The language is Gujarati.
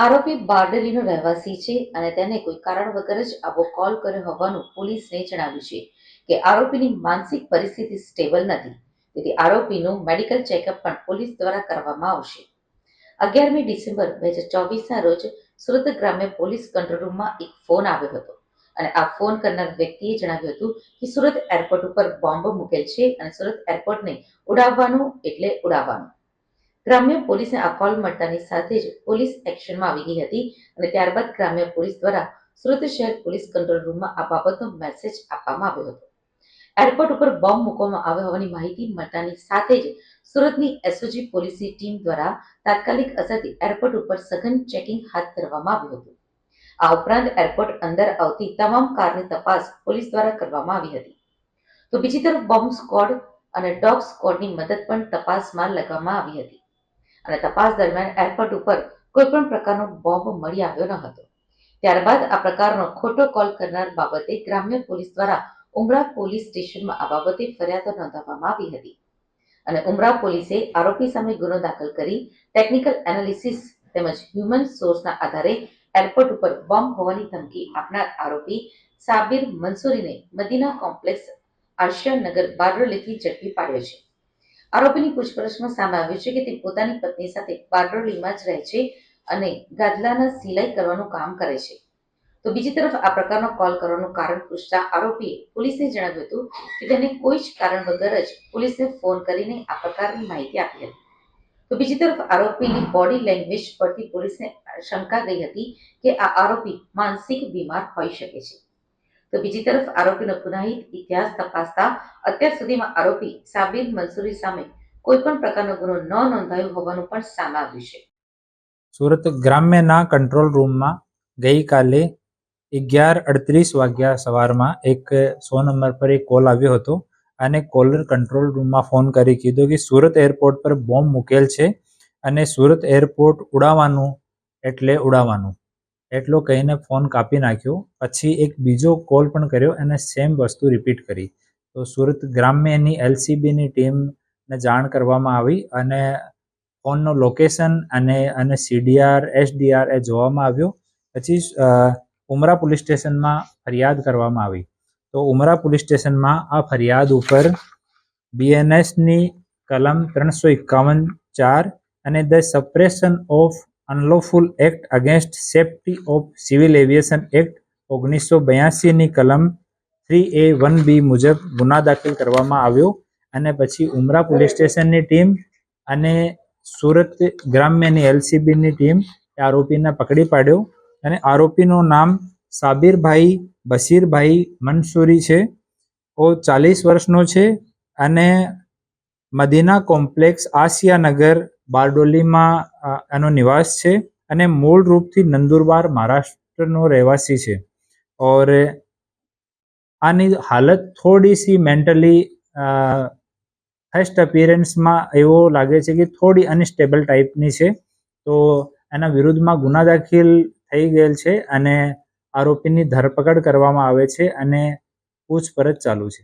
આરોપી બારડોલીનો રહેવાસી છે અને તેને કોઈ કારણ વગર જ આવો કોલ કર્યો હોવાનું પોલીસને જણાવ્યું છે કે આરોપીની માનસિક પરિસ્થિતિ સ્ટેબલ નથી, તેથી આરોપીનું મેડિકલ ચેકઅપ પણ પોલીસ દ્વારા કરવામાં આવશે। 11મી ડિસેમ્બર 2024ના રોજ સુરત ગ્રામ્ય પોલીસ કંટ્રોલ રૂમમાં એક ફોન આવ્યો હતો અને આ ફોન કરનાર વ્યક્તિએ જણાવ્યું હતું કે સુરત એરપોર્ટ ઉપર બોમ્બ મૂકેલ છે અને સુરત એરપોર્ટને ઉડાવવાનું એટલે ઉડાવવાનું। ગ્રામ્ય પોલીસને આ કોલ મળતાની સાથે જ પોલીસ એક્શનમાં આવી ગઈ હતી અને ત્યારબાદ ગ્રામ્ય પોલીસ દ્વારા સુરત શહેર પોલીસ કંટ્રોલ રૂમમાં આ બાબતનો મેસેજ આપવામાં આવ્યો હતો। એરપોર્ટ ઉપર બોમ્બ મૂકવામાં આવ્યો હોવાની માહિતી મળતાની સાથે જ સુરતની એસઓજી પોલીસની ટીમ દ્વારા તાત્કાલિક અસરથી એરપોર્ટ ઉપર સઘન ચેકિંગ હાથ ધરવામાં આવ્યું હતું। આ ઉપરાંત એરપોર્ટ અંદર આવતી તમામ કારની તપાસ પોલીસ દ્વારા કરવામાં આવી હતી। તો બીજી તરફ બોમ્બ સ્ક્વોડ અને ડોગ સ્ક્વોડની મદદ પણ તપાસમાં લગાવવામાં આવી હતી અને તપાસ દરમિયાન એરપોર્ટ ઉપર કોઈ પણ પ્રકારનો બોમ્બ મળી આવ્યો ન હતો। ત્યારબાદ આ પ્રકારનો ખોટો કોલ કરનાર બાબતે ગ્રામ્ય પોલીસ દ્વારા ઉમરા પોલીસ સ્ટેશનમાં આ બાબતે ફરિયાદ નોંધાવવામાં આવી હતી અને ઉમરા પોલીસે આરોપી સામે ગુનો દાખલ કરી ટેકનિકલ એનાલિસિસ તેમજ હ્યુમન સોર્સના આધારે એરપોર્ટ ઉપર બોમ્બ હોવાની ધમકી આપનાર આરોપી સાબિર મંસૂરીને મદીના કોમ્પ્લેક્સ આશિયાનગર બારડોલીથી ઝડપી પાડ્યો છે। આરોપીની પૂછપરછમાં સામે આવ્યું છે કે તે પોતાની પત્ની સાથે બારડોલીમાં જ રહે છે અને ગાદલાના સિલાઈ કરવાનું કામ કરે છે। તો બીજી તરફ આ પ્રકારનો કોલ કરવાનું કારણ પૂછતા આરોપીએ પોલીસને જણાવ્યું હતું કે તેને કોઈ જ કારણ વગર જ પોલીસને ફોન કરીને આ પ્રકારની માહિતી આપી હતી। તો બીજી તરફ આરોપીની બોડી લેંગ્વેજ પરથી પોલીસને શંકા ગઈ હતી કે આ આરોપી માનસિક બીમાર હોઈ શકે છે। તો બીજી તરફ આરોપીનો ગુનાહિત ઇતિહાસ તપાસતા અત્યાર સુધીમાં આરોપી સાબિર મંસૂરી સામે કોઈ પણ પ્રકારનો ગુનો ન નોંધાયો હોવાનું પણ સામે આવ્યું છે। સુરત ગ્રામ્યના કંટ્રોલ રૂમમાં ગઈકાલે 11:38 વાગ્યા સવારમાં એક 100 નંબર પર એક કોલ આવ્યો હતો અને કોલર કંટ્રોલ રૂમમાં ફોન કરી કીધું કે સુરત એરપોર્ટ પર બોમ્બ મૂકેલ છે અને સુરત એરપોર્ટ ઉડાવવાનું એટલે ઉડાવવાનું એટલો કહીને ફોન કાપી નાખ્યો। પછી એક બીજો કોલ પણ કર્યો અને સેમ વસ્તુ રિપીટ કરી। તો સુરત ગ્રામ્યની એલસીબીની ટીમને જાણ કરવામાં આવી અને ફોનનો લોકેશન અને સીડીઆર એસડીઆર એ જોવામાં આવ્યો। પછી ઉમરા પોલીસ સ્ટેશનમાં ફરિયાદ કરવામાં આવી। તો ઉમરા પોલીસ સ્ટેશનમાં આ ફરિયાદ ઉપર બીએનએસની કલમ 351(4) અને the suppression of unlawful act against safety of civil aviation act 1982ની કલમ 3A(1)(b) મુજબ ગુના દાખલ કરવામાં આવ્યો અને પછી ઉમરા પોલીસ સ્ટેશનની ટીમ અને સુરત ગ્રામ્યની એલસીબીની ટીમ આરોપીને પકડી પાડ્યો અને આરોપીનું નામ સાબિરભાઈ બશીરભાઈ મંસૂરી છે। ઓ 40 વર્ષનો છે અને મદીના કોમ્પ્લેક્સ આશિયાનગર બારડોલીમાં એનો નિવાસ છે અને મૂળ રૂપથી નંદુરબાર મહારાષ્ટ્રનો રહેવાસી છે। ઓર આની હાલત થોડી સી મેન્ટલી ફર્સ્ટ અપિયરન્સમાં એવો લાગે છે કે થોડી અનસ્ટેબલ ટાઈપની છે। તો એના વિરુદ્ધમાં ગુના દાખલ થઈ ગયેલ છે અને આરોપીની ધરપકડ કરવામાં આવે છે અને પૂછપરછ ચાલુ છે।